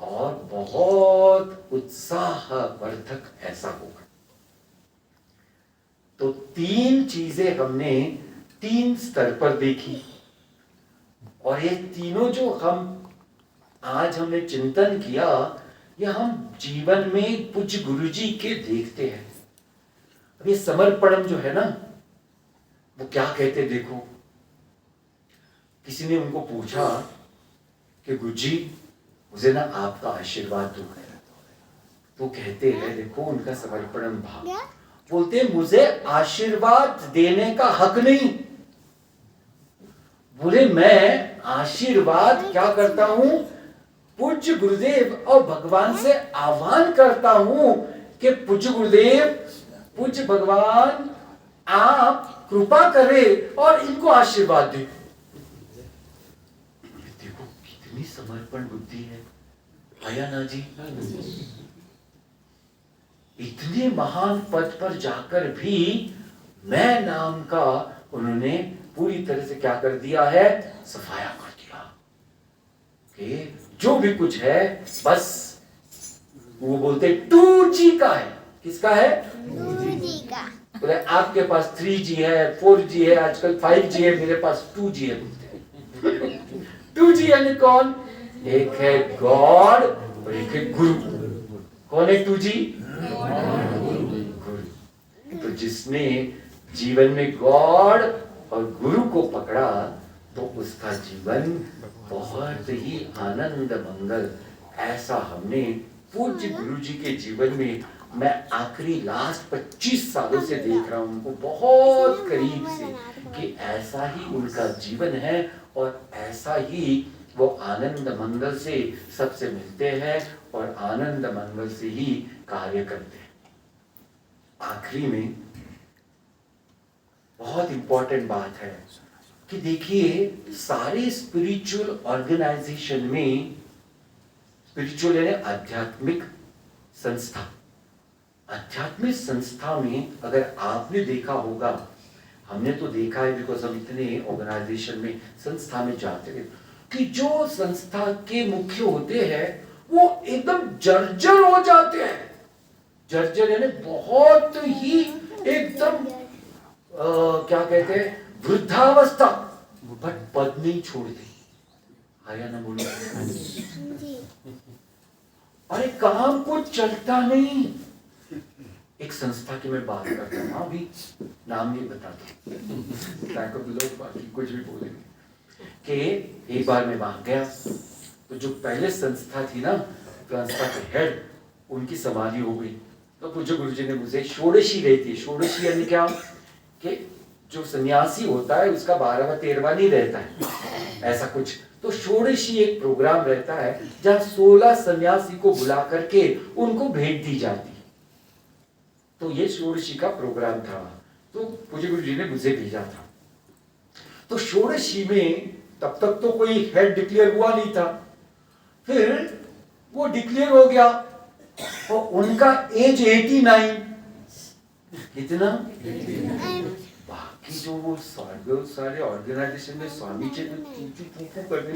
और बहुत उत्साहवर्धक ऐसा होगा। तो 3 चीजें हमने 3 स्तर पर देखी, और ये तीनों जो आज हमने चिंतन किया, ये हम जीवन में पूज्य गुरुजी के देखते हैं। अब ये समर्पणम जो है ना, वो क्या कहते देखो। किसी ने उनको पूछा कि गुरुजी मुझे ना आपका आशीर्वाद दो, तो कहते हैं देखो उनका समर्पणम भाव, बोलते मुझे आशीर्वाद देने का हक नहीं। बोले मैं आशीर्वाद क्या करता हूं, पूज्य गुरुदेव और भगवान से आह्वान करता हूं कि पूज्य गुरुदेव, पूज्य भगवान, आप कृपा करें और इनको आशीर्वाद दें। देखो कितनी समर्पण बुद्धि है, आया ना जी। इतने महान पद पर जाकर भी मैं नाम का उन्होंने पूरी तरह से क्या कर दिया है, सफाया कर दिया कि जो भी कुछ है बस वो बोलते 2G का है। किसका है? 2G का। बोले आपके पास 3G है, 4G है, आजकल 5G है, मेरे पास 2G है। बोलते 2G यानी कौन? एक है गॉड और एक है गुरु। कौन है 2G? गुरु। तो जिसने जीवन में गॉड और गुरु को पकड़ा तो उसका जीवन बहुत ही आनंद मंगल। ऐसा हमने पूज्य गुरु जी के जीवन में, मैं आखिरी लास्ट 25 सालों से देख रहा हूं उनको बहुत करीब से, कि ऐसा ही उनका जीवन है और ऐसा ही वो आनंद मंगल से सबसे मिलते हैं और आनंद मंगल से ही कार्य करते हैं। आखिरी में बहुत इंपॉर्टेंट बात है कि देखिए सारे स्पिरिचुअल ऑर्गेनाइजेशन में, स्पिरिचुअल यानी आध्यात्मिक संस्था, आध्यात्मिक संस्था में अगर आपने देखा होगा, हमने तो देखा है बिकॉज हम इतने ऑर्गेनाइजेशन में, संस्था में जाते हैं, कि जो संस्था के मुख्य होते हैं वो एकदम जर्जर हो जाते हैं। जर्जर यानी बहुत ही एकदम क्या कहते हैं, वृद्धावस्था, बट पद नहीं छोड़ते। आया ना बोलो। अरे काम को चलता नहीं। एक संस्था की मैं बात करता हूँ, अभी नाम नहीं बताता, लोग बाकी कुछ भी बोलेंगे, कि एक बार मैं वहां गया तो जो पहले संस्था थी ना, संस्था के हेड, उनकी समाधि हो गई। तो पूज्य गुरुजी ने मुझे, षोडशी रहती है, षोडशी यानी क्या कि जो सन्यासी होता है उसका 12वां 13वां नहीं रहता है, ऐसा कुछ। तो षोडशी एक प्रोग्राम रहता है जहां 16 सन्यासी को बुला करके उनको भेंट दी जाती है। तो ये षोडशी का प्रोग्राम था, तो पूज्य गुरुजी ने मुझे भेजा था। तो षोडशी में तब तक तो कोई हेड डिक्लेयर हुआ नहीं था, फिर वो डिक्लेयर हो गया और उनका एज 89। कितना? बाकी जो वो सारे ऑर्गेनाइजेशन में स्वामी जी करने,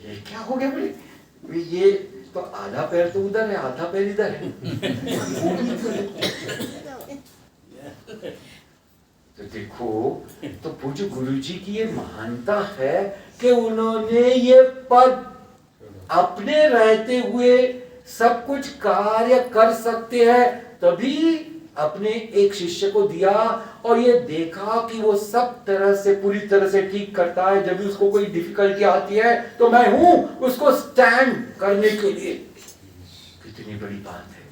ये क्या हो गया बोले, ये तो आधा पैर तो उधर है, आधा पैर इधर है। तो देखो, तो पूज्य गुरुजी की ये महानता है कि उन्होंने ये पद अपने रहते हुए सब कुछ कार्य कर सकते हैं, तभी अपने एक शिष्य को दिया और ये देखा कि वो सब तरह से पूरी तरह से ठीक करता है। जब भी उसको कोई डिफिकल्टी आती है तो मैं हूं उसको स्टैंड करने के लिए। कितनी बड़ी बात है,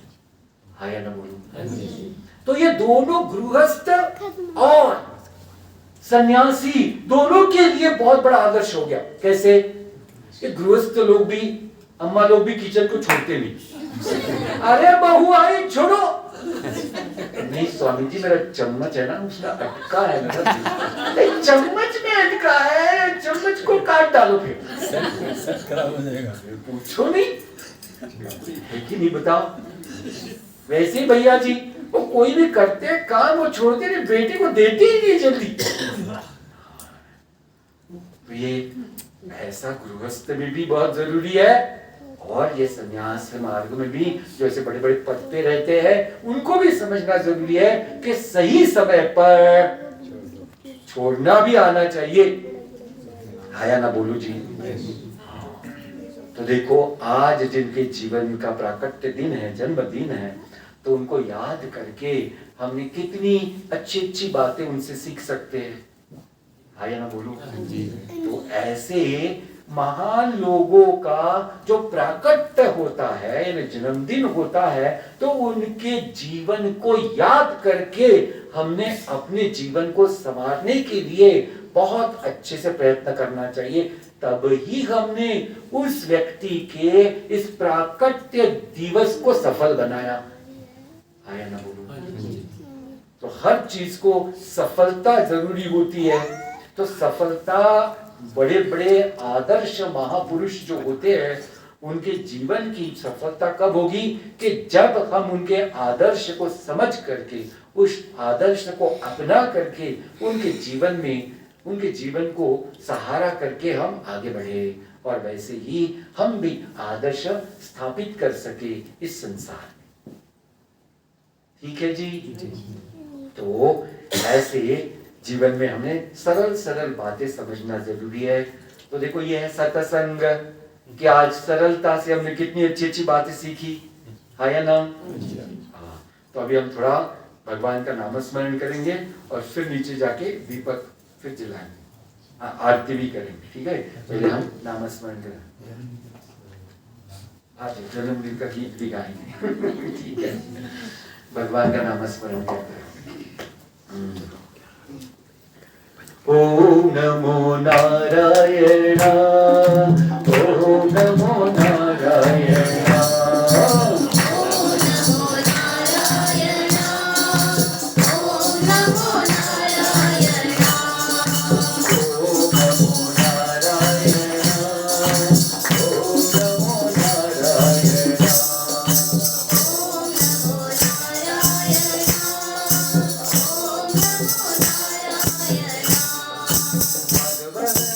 हाय ना बोलूं। तो ये दोनों गृहस्थ और सन्यासी दोनों के लिए बहुत बड़ा आदर्श हो गया। कैसे? कि गृहस्थ लोग भी, अम्मा लोग भी किचन को छोड़ते नहीं। अरे बहू आई छोड़ो, नहीं स्वामी जी मेरा चम्मच है ना उसका अटका है, मेरा चम्मच में अटका है, लो फिर। खराब हो जाएगा। पूछो नहीं है कि नहीं, बताओ। वैसे ही भैया जी वो कोई भी करते हैं काम, वो छोड़ते नहीं, बेटे को देते ही नहीं जल्दी। तो ये ऐसा गृहस्थ में भी बहुत जरूरी है, और ये संन्यास मार्ग में भी जो ऐसे बड़े बड़े पद पे रहते हैं उनको भी समझना जरूरी है कि सही समय पर छोड़ना भी आना चाहिए। आया ना बोलू जी। तो देखो आज जिनके जीवन का प्राकट्य दिन है, जन्मदिन है, तो उनको याद करके हमने कितनी अच्छी अच्छी बातें उनसे सीख सकते हैं। आया ना बोलू। तो ऐसे महान लोगों का जो प्राकट्य होता है यानी जन्मदिन होता है, तो उनके जीवन को याद करके हमने अपने जीवन को संवारने के लिए बहुत अच्छे से प्रयत्न करना चाहिए। तब ही हमने उस व्यक्ति के इस प्राकट्य दिवस को सफल बनाया। आया ना बोलो। तो हर चीज को सफलता जरूरी होती है। तो सफलता बड़े बड़े आदर्श महापुरुष जो होते हैं उनके जीवन की सफलता कब होगी कि जब हम उनके आदर्श को समझ करके, उस आदर्श को अपना करके उनके जीवन में, उनके जीवन को सहारा करके हम आगे बढ़े, और वैसे ही हम भी आदर्श स्थापित कर सके इस संसार में। ठीक है जी। तो ऐसे जीवन में हमें सरल सरल बातें समझना जरूरी है। तो देखो ये है सत्संग, कि आज सरलता से हमने कितनी अच्छी अच्छी बातें सीखी, है या ना। हाँ, तो अभी हम थोड़ा भगवान का नाम स्मरण करेंगे और फिर नीचे जाके दीपक फिर जलाएंगे, आरती भी करेंगे। ठीक है, पहले हम नाम स्मरण करें। आज जन्मदिन का गीत भी गाएंगे। ठीक है, भगवान का नाम स्मरण करते हैं। ओम नमो नारायण, ओम नमो नारायण, भगवते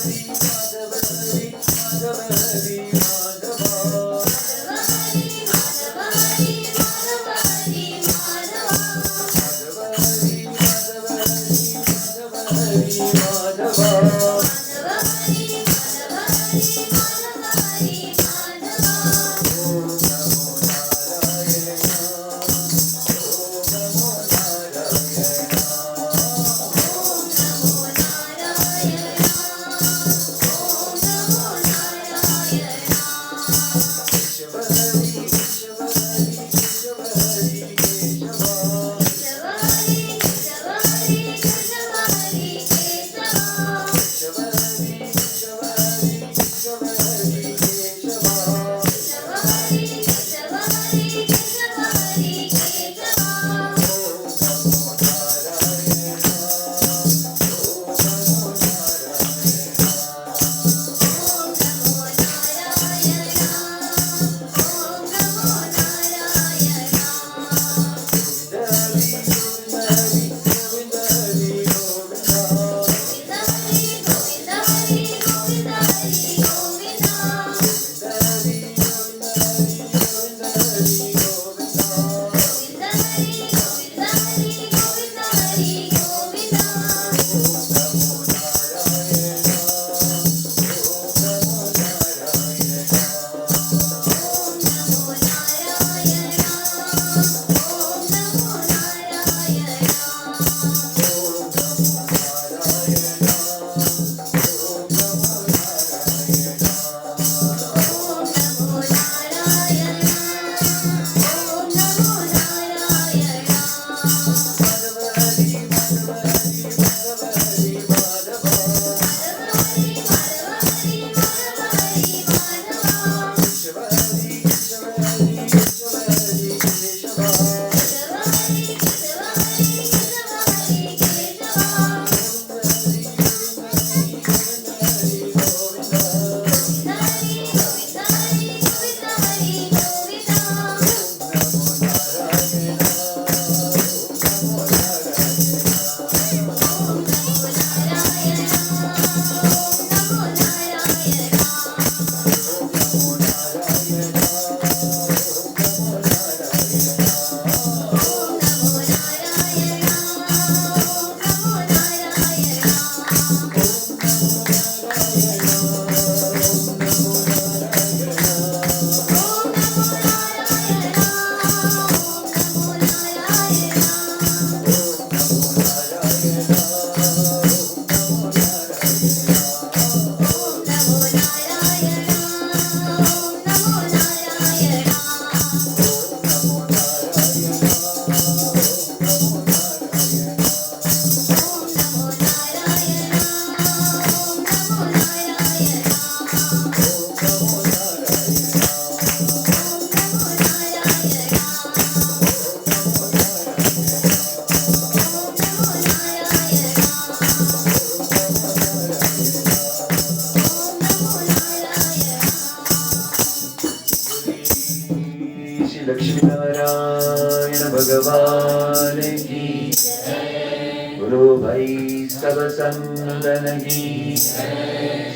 लालन की,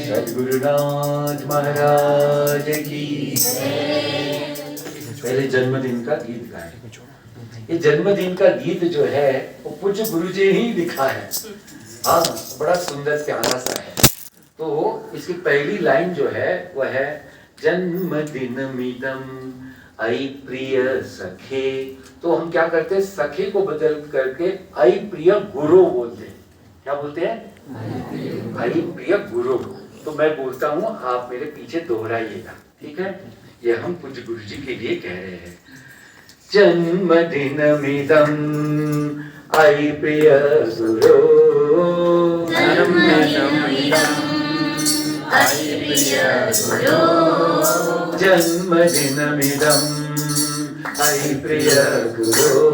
सद्गुरुनाथ महाराज की। पहले जन्मदिन का गीत गाए। ये जन्मदिन का गीत जो है वो पूज्य गुरु जी ही लिखा है। हाँ, बड़ा सुंदर प्यारा सा है। तो इसकी पहली लाइन जो है वह है जन्मदिन मिदम आई प्रिय सखे। तो हम क्या करते हैं, सखे को बदल करके आई प्रिय गुरु बोलते हैं। क्या बोलते हैं? आई प्रिय गुरु। तो मैं बोलता हूँ, आप मेरे पीछे दोहराइएगा, ठीक है? ये हम पूज्य गुरु जी के लिए कह रहे हैं। जन्मदिन मिदम आई प्रिय गुरु, जन्मदिनमिदं आई प्रिय गुरु,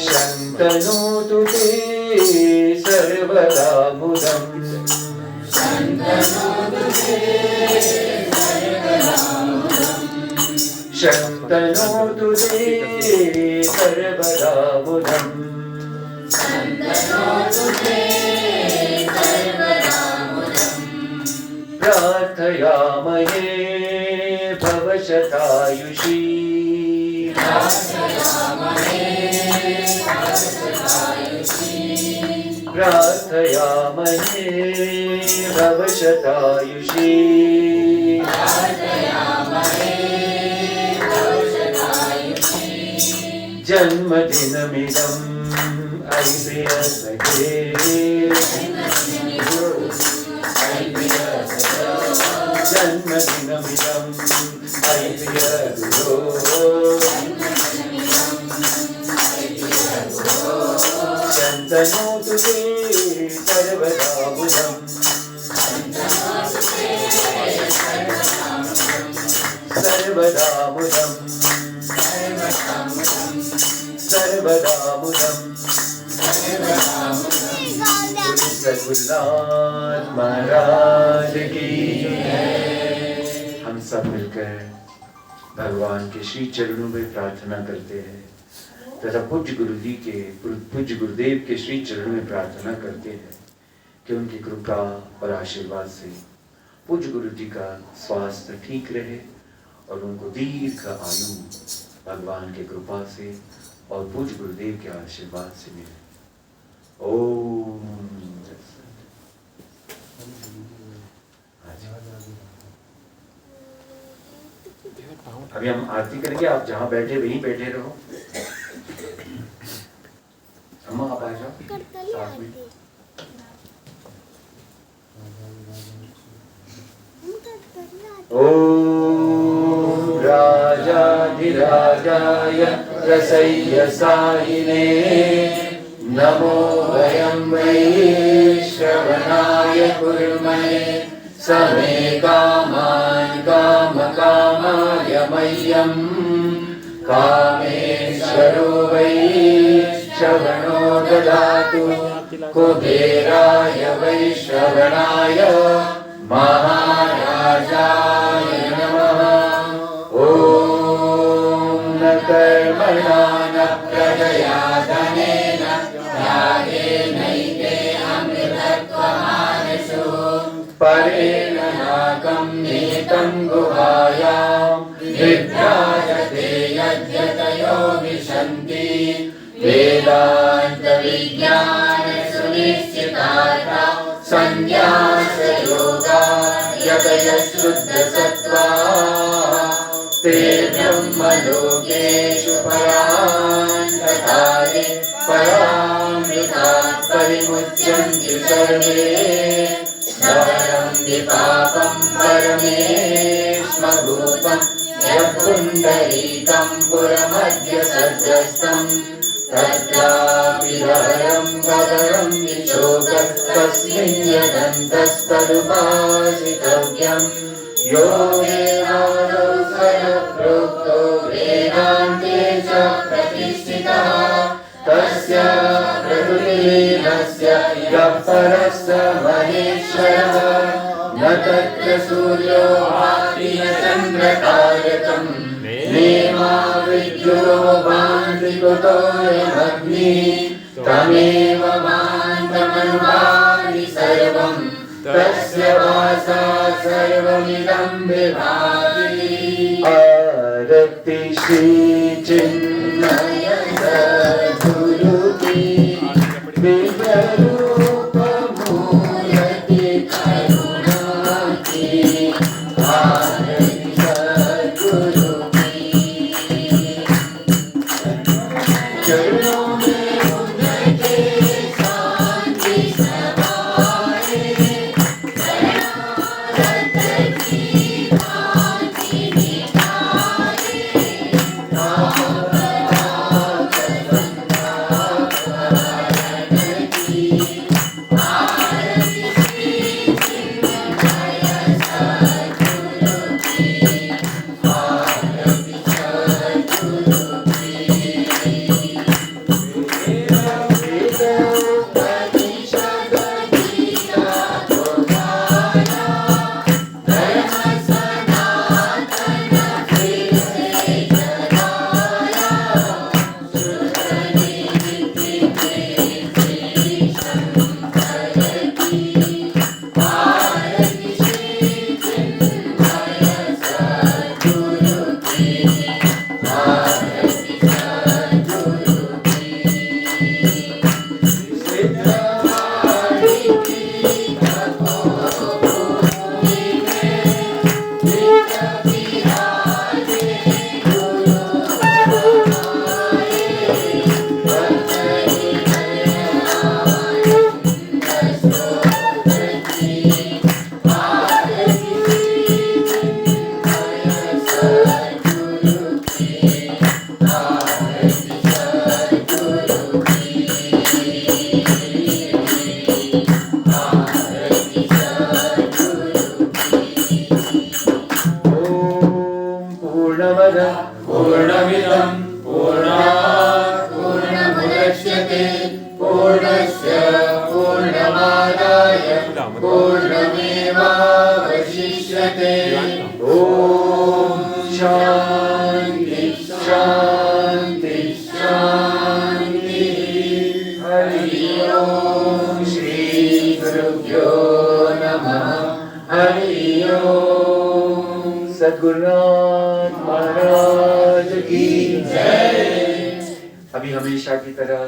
शन्तनोतु ते सर्वदा मुदम्, शन्तनोतु ते सर्वदा मुदम्, प्रार्थयामहे भवशतायुषी, प्रार्थयामहे भवशतायुषी, जन्मदिनमिदं आई प्रिय सखे, जन्मदिनमिदं आई प्रिय गुरु, शन्तनोतु ते सर्वदा मुदम्, सर्वदा मुदम्, सर्वदा मुदम्। सद्गुरुनाथ महाराज की। हम सब मिलकर भगवान के श्री चरणों में प्रार्थना करते हैं तथा पूज्य गुरुदेव के श्री चरणों में प्रार्थना करते हैं कि उनकी कृपा और आशीर्वाद से पूज्य गुरु जी का स्वास्थ्य ठीक रहे और उनको दीर्घ आयु भगवान के कृपा से और पूज्य गुरुदेव के आशीर्वाद से मिले। ओम। अभी हम आरती करेंगे, आप जहाँ बैठे वहीं बैठे रहो। अम्मा आप आ जाओ साथ में। ओम राजाधिराजाय रसय्यसायिने नमो वयं वै श्रवणाय कुर्महे समे कामान् कामकामाय मह्यं कामेश्वरो वै श्रवणो ददातु कुबेराय वै श्रवणाय महाराजाय नमः। ॐ न कर्मणा न प्रजया धनेन त्यागेनैके अमृतत्वमानसो परेण नाकं नीतं गुहायां विभ्राजते यद्यतयो विशन्ति वेदान्तविज्ञान सुनिश्चितार्था संन्यासयोगा यतयः शुद्धसत्त्वा ते ब्रह्मलोकेषु परान्तकाले परामृतात् परिमुच्यन्ति सर्वे नरं विपापं परमेश्मभूतं यत्पुण्डरीकं पुरमद्य सद्ग्रस्तं तत्रापि हरं कदरं विशोकस्तस्मिन् यदन्तस्तदुपासितव्यम् यो वेदादौ स्वयप्रोक्तो वेदान्ते च प्रतिष्ठितः तस्य प्रकृतिरस्य यः परः स महेश्वरः न तत्र सूर्यो भाति न चन्द्रतारकम् नेमा विद्यो भान्ति प्रकृतोऽयमग्नि तमेव मान्तमनुभाति सर्वं तस्य वासा सर्वमिदं विभाति आरति श्री चिन्मय सद्गुरु की दिव्य रूप मूर्ति करुणा की आरति सद्गुरु की चरणों में उनके शांति समाए शरणागत की भांति मिटाए पूर्णमिदं पूर्णात् पूर्णमुदच्यते पूर्णस्य पूर्णमादाय पूर्णमेवावशिष्यते ॐ शान्ति शान्ति शान्ति हरि ओम श्री गुरुभ्यो नमः हरि ओम सद्गुरुनाथ महाराज की जय। अभी हमेशा की तरह